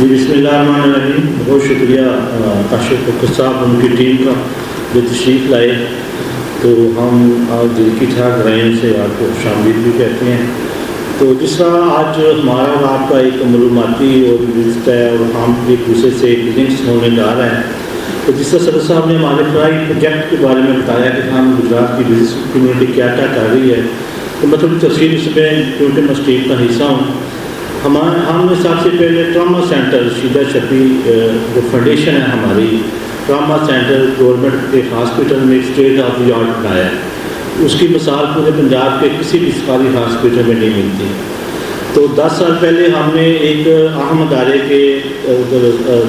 جی بسم اللہ الرحمن الرحیم. بہت شکریہ اشرف فخر صاحب ان کی ٹیم کا جو تشریف لائے. تو ہم آج دل کی ٹھاک رہے سے آپ کو خوش آمدید بھی کہتے ہیں. تو جس طرح آج ہمارا اور آپ کا ایک معلوماتی اور وزٹ ہے اور ہم ایک دوسرے سے لنکس ہونے جا رہے ہیں. تو جس طرح صدر صاحب نے ہمارے فرائی پروجیکٹ کے بارے میں بتایا کہ ہم گجرات کی بزنس کمیونٹی کیا کیا کر رہی ہے، تو میں تھوڑی تفصیل اس میں کیونکہ میں اسٹیٹ کا حصہ ہوں. ہم نے سب سے پہلے ٹراما سینٹر شیدہ شفیع جو فنڈیشن ہے ہماری، ٹراما سینٹر گورنمنٹ کے ہاسپٹل میں اسٹیٹ آف دی آرٹ بنایا ہے. اس کی مثال پورے پنجاب کے کسی بھی سرکاری ہاسپٹل میں نہیں ملتی. تو 10 سال پہلے ہم نے ایک اہم ادارے کے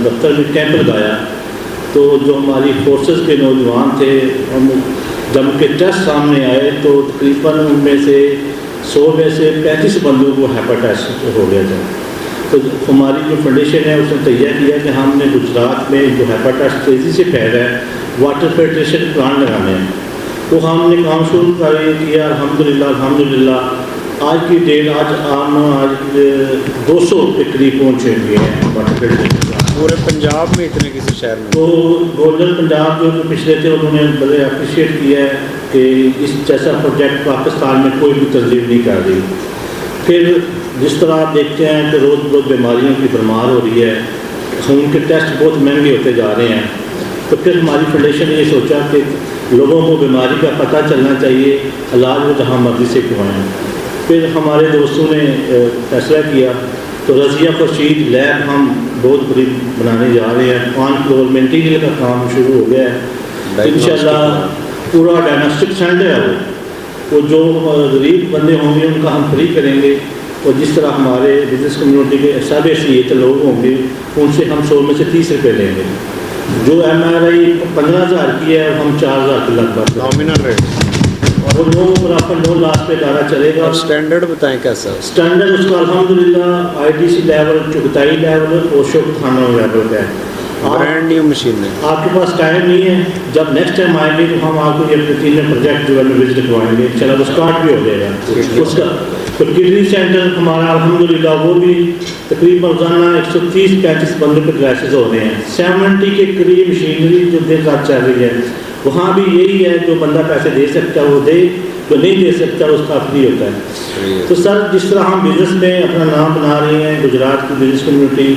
دفتر میں کیمپ لگایا. تو جو ہماری فورسز کے نوجوان تھے، ہم جب ان کے ٹیسٹ سامنے آئے تو تقریباً ان میں سے 100 میں سے 35 بندوں کو ہیپاٹائٹس ہو گیا تھا. تو ہماری جو فنڈیشن ہے اس نے تیار کیا کہ ہم نے گجرات میں جو ہیپاٹائٹس تیزی سے پھیل رہا ہے واٹر فلٹریشن پلانٹ لگانے ہیں. تو ہم نے کام شروع کیا الحمدللہ. آج کی ڈیٹ آج 200 کے قریب پہنچ گئے ہیں واٹر فلٹریشن پلانٹ پورے پنجاب میں اتنے کسی شہر میں. تو گورنر پنجاب جو پچھلے تھے انہوں نے بڑے اپریشیٹ کیا ہے کہ اس جیسا پروجیکٹ پاکستان میں کوئی بھی تنظیم نہیں کر رہی. پھر جس طرح آپ دیکھتے ہیں کہ روز بروز بیماریوں کی بھرمار ہو رہی ہے، خون کے ٹیسٹ بہت مہنگے ہوتے جا رہے ہیں. تو پھر ہماری فنڈیشن نے یہ سوچا کہ لوگوں کو بیماری کا پتہ چلنا چاہیے، علاج وہ جہاں مرضی سے کروائیں. پھر ہمارے دوستوں نے فیصلہ کیا تو رضیہ خورشید لیب ہم بہت بڑی بنانے جا رہے ہیں. 5 فلور میں انٹیریئر کا کام شروع ہو گیا ہے. انشاءاللہ پورا ڈائگنوسٹک سینٹر ہے وہ جو غریب بندے ہوں گے ان کا ہم فری کریں گے. اور جس طرح ہمارے بزنس کمیونٹی کے سب ایسے لوگ ہوں گے ان سے ہم 100 میں سے 30 روپے لیں گے. جو MRI 15,000 کی ہے ہم 4,000 کے لگ بھگ نامنل ریٹ اور 9 لاکھ پہ ادارہ چلے گا. اسٹینڈرڈ بتائیں کیسا اسٹینڈرڈ اس کا الحمدللہ IDC لیول، چغتائی لیول اور شوق خانہ لیول کا ہے. برانڈ نیو مشین ہے. آپ کے پاس ٹائم نہیں ہے، جب نیکسٹ ٹائم آئیں گے تو ہم آپ کو یہ تین پروجیکٹ جو ہے وزٹ کروائیں گے. چلا وہ اسٹارٹ بھی ہو جائے گا اس کا. تو کڈنی سینٹر ہمارا الحمدللہ وہ بھی تقریباً روزانہ 130-35 بندوں پہ ڈرائسز ہو رہے ہیں. 70 کے قریب مشینری جو دیر رات چل رہی ہے وہاں بھی یہی ہے، جو بندہ پیسے دے سکتا ہے وہ دے، جو نہیں دے سکتا اس کا فری ہوتا ہے. تو سر جس طرح ہم بزنس میں اپنا نام بنا رہے ہیں گجرات کی بزنس کمیونٹی،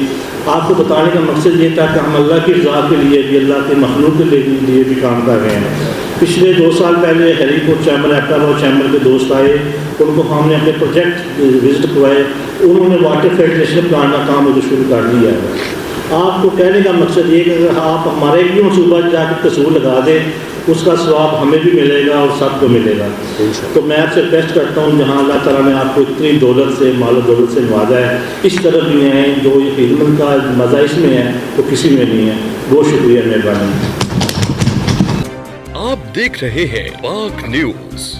آپ کو بتانے کا مقصد یہ تھا کہ ہم اللہ کی رضا کے لیے بھی، اللہ کے مخلوق کے لیے بھی کام کر رہے ہیں. پچھلے 2 سال پہلے ہیری پور چیمبر، ایپٹاور چیمبر کے دوست آئے، ان کو ہم نے اپنے پروجیکٹ وزٹ کروائے. انہوں نے واٹر فلٹریشن پلانٹ کا کام مجھے شروع کر دیا ہے. آپ کو کہنے کا مقصد یہ کہ اگر آپ ہمارے بھی منصوبہ جا کے تصور لگا دیں اس کا ثواب ہمیں بھی ملے گا اور سب کو ملے گا. تو میں آپ سے ریکویسٹ کرتا ہوں جہاں اللہ تعالیٰ نے آپ کو اتنی دولت سے، مال و دولت سے نوازا ہے، اس طرف بھی ہیں جو یہ خدمت کا مزہ اس میں ہے وہ کسی میں نہیں ہے. بہت شکریہ، مہربانی. آپ دیکھ رہے ہیں پاک نیوز.